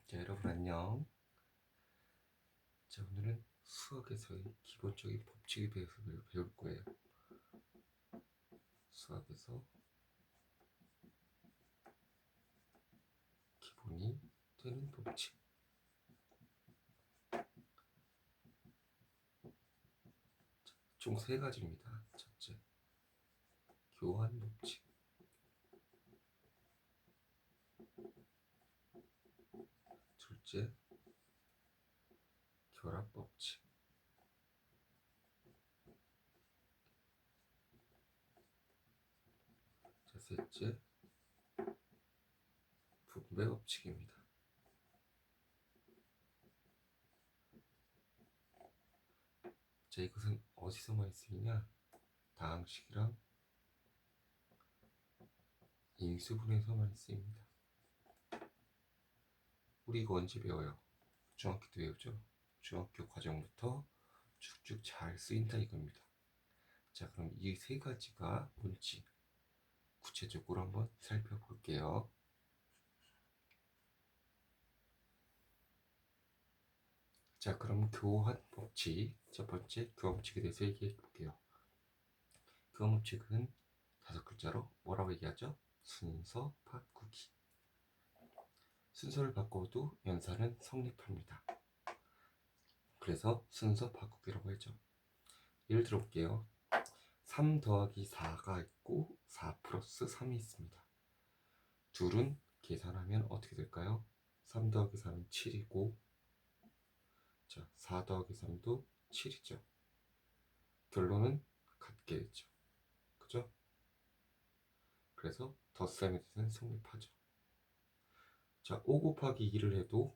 자, 여러분 안녕. 자, 오늘은 수학에서의 기본적인 법칙에 대해서 배울 거예요. 수학에서 기본이 되는 법칙. 총 3가지입니다. 첫째, 교환 법칙. 둘째, 결합 법칙. 자, 셋째, 분배 법칙입니다. 자, 이것은 어디서 많이 쓰이냐? 다항식이랑 인수분해에서 많이 쓰입니다. 우리 이거 언제 배워요? 중학교 때 배우죠? 중학교 과정부터 쭉쭉 잘 쓰인다 이겁니다. 자, 그럼 이 3가지가 뭔지 구체적으로 한번 살펴볼게요. 자, 그럼 교환 법칙, 첫 번째 교환 법칙에 대해서 얘기해 볼게요. 교환 법칙은 5글자로 뭐라고 얘기하죠? 순서 바꾸기. 순서를 바꿔도 연산은 성립합니다. 그래서 순서 바꾸기라고 하죠. 예를 들어 볼게요. 3 더하기 4가 있고 4 플러스 3이 있습니다. 둘은 계산하면 어떻게 될까요? 3 더하기 4는 7이고, 자, 4 더하기 3도 7이죠. 결론은 같게 됐죠. 그죠? 그래서 덧셈에 대해서는 성립하죠. 자, 5 곱하기 2를 해도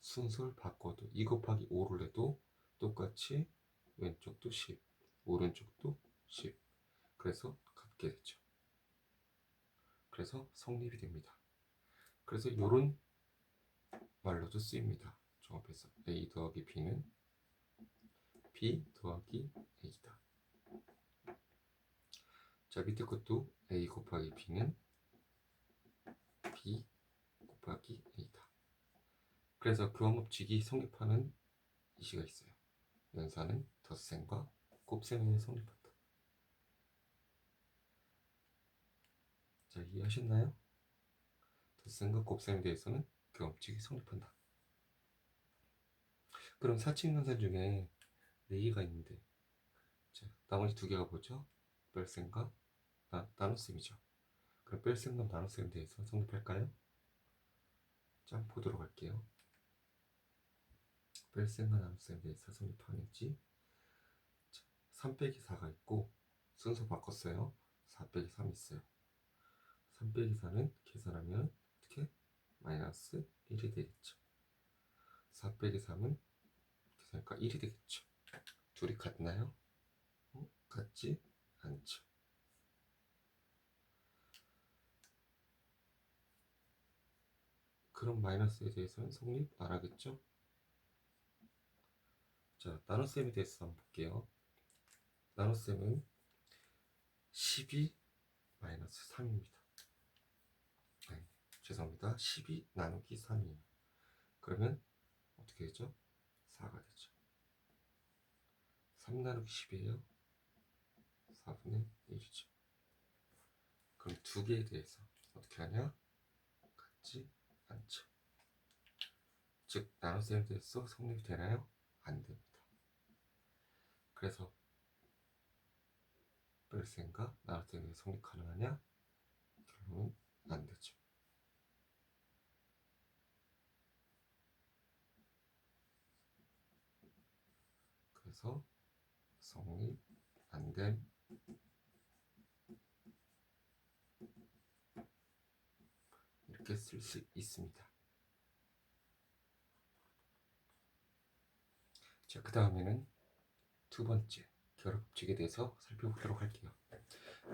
순서를 바꿔도 2 곱하기 5를 해도 똑같이 왼쪽도 10, 오른쪽도 10. 그래서 같게 되죠. 그래서 성립이 됩니다. 그래서 이런 말로도 쓰입니다. 종합해서 A 더하기 B는 B 더하기 A다. 자, 밑에 것도 A 곱하기 B는 B 곱하기 A다. 그래서 교환법칙이 성립하는 이시가 있어요. 연산은 덧셈과 곱셈에 성립한다. 자, 이해하셨나요? 덧셈과 곱셈에 대해서는 교환법칙이 성립한다. 그럼 사칙 연산 중에 4개가 있는데, 자, 나머지 2개가 뭐죠? 뺄셈과 나눗셈이죠. 그럼 뺄셈과 나눗셈에 대해서 성립할까요? 자, 한번 보도록 할게요. 뺄셈과 나눗셈에 대해서 성립하는지. 3 빼기 4가 있고 순서 바꿨어요. 4 빼기 3 있어요. 3 빼기 4는 계산하면 어떻게? 마이너스 1이 되겠죠. 4 빼기 3은 계산하니까 1이 되겠죠. 둘이 같나요? 같지 않죠. 그럼 마이너스에 대해서는 성립 안 하겠죠? 자, 나눗셈에 대해서 한번 볼게요. 나눗셈은 12 마이너스 3입니다. 네, 죄송합니다. 12 나누기 3이에요. 그러면 어떻게 되죠? 4가 되죠. 3 나누기 10이에요. 4분의 1이죠. 그럼 2개에 대해서 어떻게 하냐? 같지 않죠. 즉, 나눗셈에 대해서 성립이 되나요? 안 됩니다. 그래서 뺄셈과 나눗셈이 성립 가능하냐? 결론은 안 되죠. 그래서 성립 안 됨. 이렇게 쓸 수 있습니다. 자, 그 다음에는 2번째 결합법칙에 대해서 살펴보도록 할게요.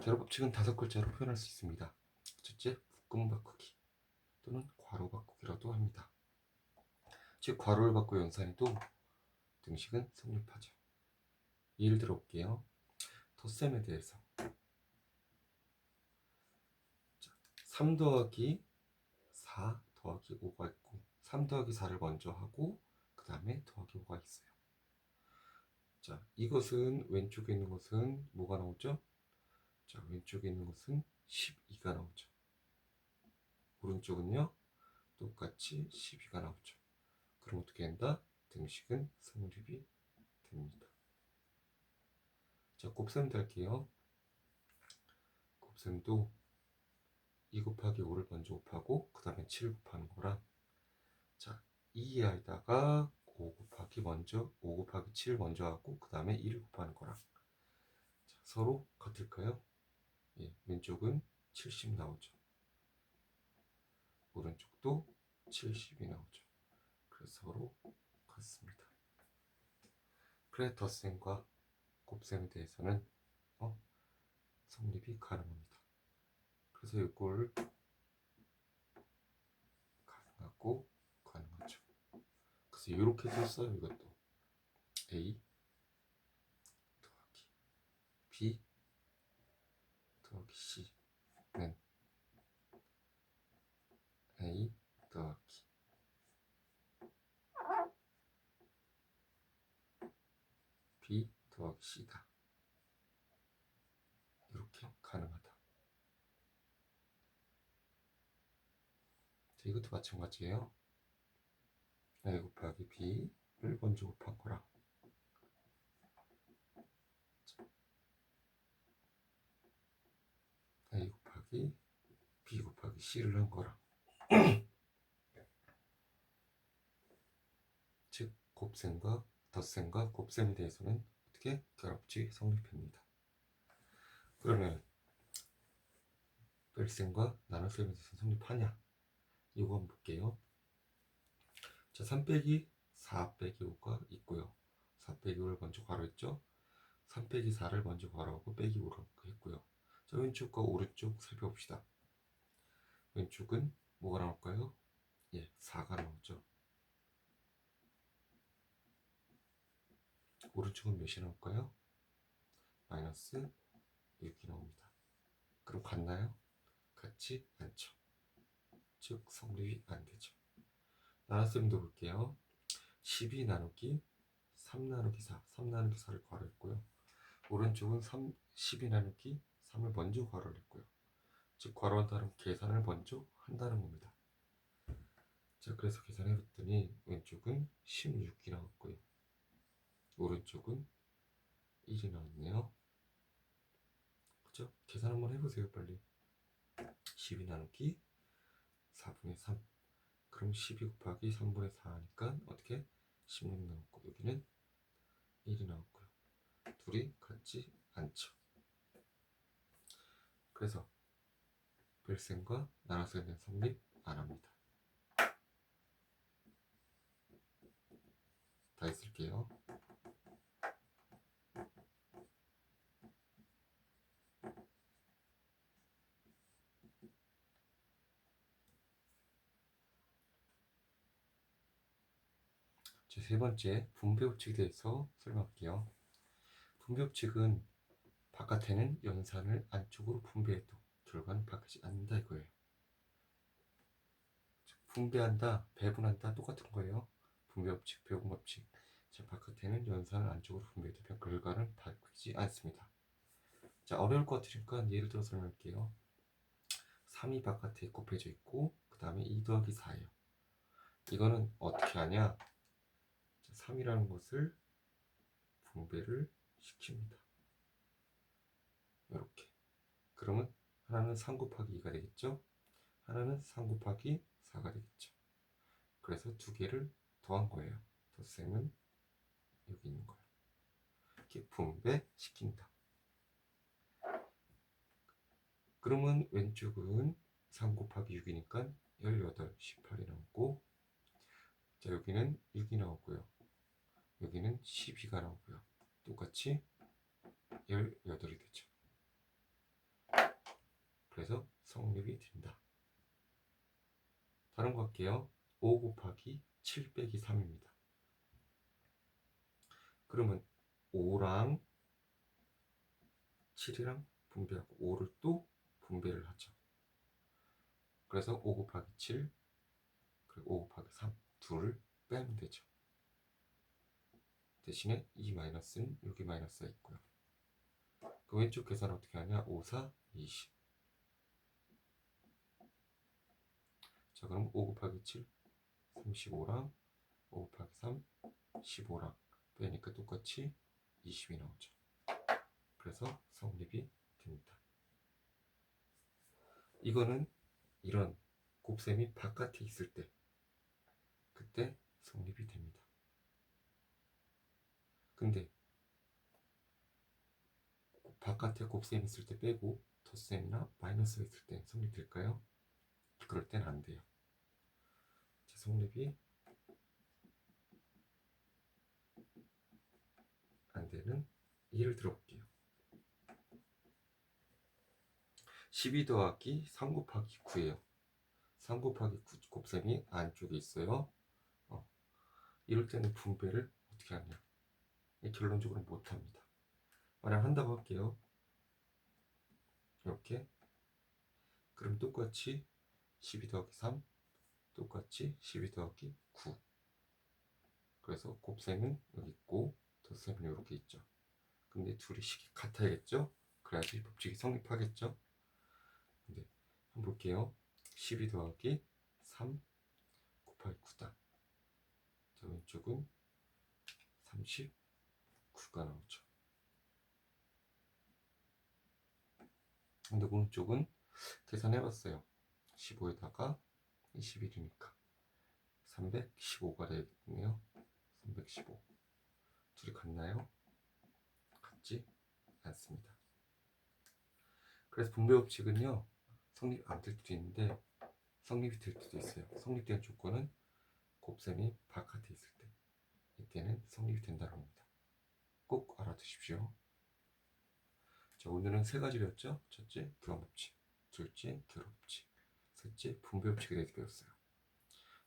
결합법칙은 5글자로 표현할 수 있습니다. 첫째, 묶음 바꾸기 또는 괄호 바꾸기라도 합니다. 즉, 괄호를 바꿔 연산해도 등식은 성립하죠. 예를 들어 볼게요. 덧셈에 대해서 3 더하기 4 더하기 5가 있고 3 더하기 4를 먼저 하고 그 다음에 더하기 5가 있어요. 자, 이것은 왼쪽에 있는 것은 뭐가 나오죠? 자, 왼쪽에 있는 것은 12가 나오죠. 오른쪽은요 똑같이 12가 나오죠. 그럼 어떻게 된다? 등식은 성립이 됩니다. 자, 곱셈도 할게요. 곱셈도 2 곱하기 5를 먼저 곱하고 그 다음에 7을 곱하는 거랑, 자, 2에다가 5 곱하기 7을 먼저 하고 그 다음에 1을 곱하는 거랑, 자, 서로 같을까요? 예, 왼쪽은 70 나오죠. 오른쪽도 70이 나오죠. 그래서 서로 같습니다. 그래 덧셈과 곱셈에 대해서는 성립이 가능합니다. 그래서 이걸 가능하고 가능하죠. 그래서 이렇게도 써요. 이것도 A 더하기 B 더하기 C는 A 더하기 B 더하기 C다. 이렇게 가능하다. 자, 이것도 마찬가지예요. A 곱하기 B를 먼저 곱한 거랑, A 곱하기 B 곱하기 C를 한 거랑, 즉 곱셈과 덧셈과 곱셈에 대해서는 어떻게 결합지 성립합니다. 그러면 뺄셈과 나눗셈에 대해서 성립하냐? 이거 한번 볼게요. 자, 3 빼기 4 빼기 5가 있고요. 4 빼기 5를 먼저 괄호했죠. 3 빼기 4를 먼저 괄호하고 빼기 5를 했고요. 자, 왼쪽과 오른쪽 살펴봅시다. 왼쪽은 뭐가 나올까요? 예, 4가 나오죠. 오른쪽은 몇이 나올까요? 마이너스 6이 나옵니다. 그럼 같나요? 같지 않죠. 즉 성립이 안 되죠. 나눗셈도 볼게요. 12 나누기 3 나누기 4, 3 나누기 4를 괄호했고요. 오른쪽은 12 나누기 3을 먼저 괄호를 했고요. 즉 괄호한다는 계산을 먼저 한다는 겁니다. 자, 그래서 계산해봤더니 왼쪽은 16이 나왔고요. 오른쪽은 1이 나왔네요. 그죠? 계산 한번 해보세요, 빨리. 12 나누기 4분의 3. 그럼 12 곱하기 3분의 4 하니까 어떻게? 16 나왔고, 여기는 1이 나왔고요. 둘이 같지 않죠. 그래서 뺄셈과 나눗셈은 성립 안 합니다. 다 쓸게요. 제 세 번째, 분배법칙에 대해서 설명할게요. 분배법칙은 바깥에는 연산을 안쪽으로 분배해도 결과는 바뀌지 않는다 이거예요. 분배한다, 배분한다 똑같은 거예요. 분배법칙, 배분법칙. 자, 바깥에는 연산을 안쪽으로 분배해도 결과는 바뀌지 않습니다. 자, 어려울 것 같으니까 예를 들어 설명할게요. 3이 바깥에 곱해져 있고 그 다음에 2 더하기 4예요. 이거는 어떻게 하냐? 3이라는 것을 분배를 시킵니다. 이렇게. 그러면 하나는 3 곱하기 2가 되겠죠? 하나는 3 곱하기 4가 되겠죠. 그래서 두 개를 더한 거예요. 덧셈은 여기 있는 거예요. 이렇게 분배시킨다. 그러면 왼쪽은 3 곱하기 6이니까 18, 18이 나오고, 자, 여기는 6이 나오고요. 여기는 12가 나오고요. 똑같이 18이 되죠. 그래서 성립이 된다. 다른 거 할게요. 5 곱하기 7 빼기 3입니다. 그러면 5랑 7이랑 분배하고 5를 또 분배를 하죠. 그래서 5 곱하기 7 그리고 5 곱하기 3 둘을 빼면 되죠. 대신에 이 마이너스는 여기 마이너스가 있고요. 그 왼쪽 계산 어떻게 하냐? 5, 4, 20. 자, 그럼 5 곱하기 7, 35랑 5 곱하기 3, 15랑 빼니까 똑같이 20이 나오죠. 그래서 성립이 됩니다. 이거는 이런 곱셈이 바깥에 있을 때 그때 성립이 됩니다. 근데 바깥에 곱셈 있을 때 빼고 덧셈이나 마이너스가 있을 때 성립될까요? 그럴 땐 안 돼요. 자, 성립이 안 되는 예를 들어볼게요. 12 더하기 3 곱하기 9예요. 3 곱하기 9 곱셈이 안쪽에 있어요. 이럴 때는 분배를 어떻게 하냐? 결론적으로 못합니다. 만약 한다고 할게요. 이렇게. 그럼 똑같이 12 더하기 3 똑같이 12 더하기 9. 그래서 곱셈은 여기 있고 덧셈은 이렇게 있죠. 근데 둘이 식이 같아야겠죠? 그래야지 법칙이 성립하겠죠? 근데 한번 볼게요. 12 더하기 3 곱하기 9다. 자, 왼쪽은 39가 나오죠. 근데 오른쪽은 계산해봤어요. 15에다가 21이니까 315가 되겠네요. 315. 둘이 같나요? 같지 않습니다. 그래서 분배 법칙은요, 성립 안 될 수도 있는데 성립이 될 수도 있어요. 성립된 조건은 곱셈이 바깥에 있을 때, 이때는 성립이 된다는 겁니다. 꼭 알아두십시오. 자, 오늘은 세 가지 배웠죠? 첫째, 교환 법칙, 둘째, 결합 법칙, 셋째, 분배 법칙에 대해서 배웠어요.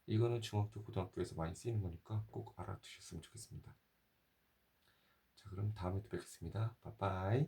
이거는 중학교, 고등학교에서 많이 쓰이는 거니까 꼭 알아두셨으면 좋겠습니다. 자, 그럼 다음에 또 뵙겠습니다. 빠빠이.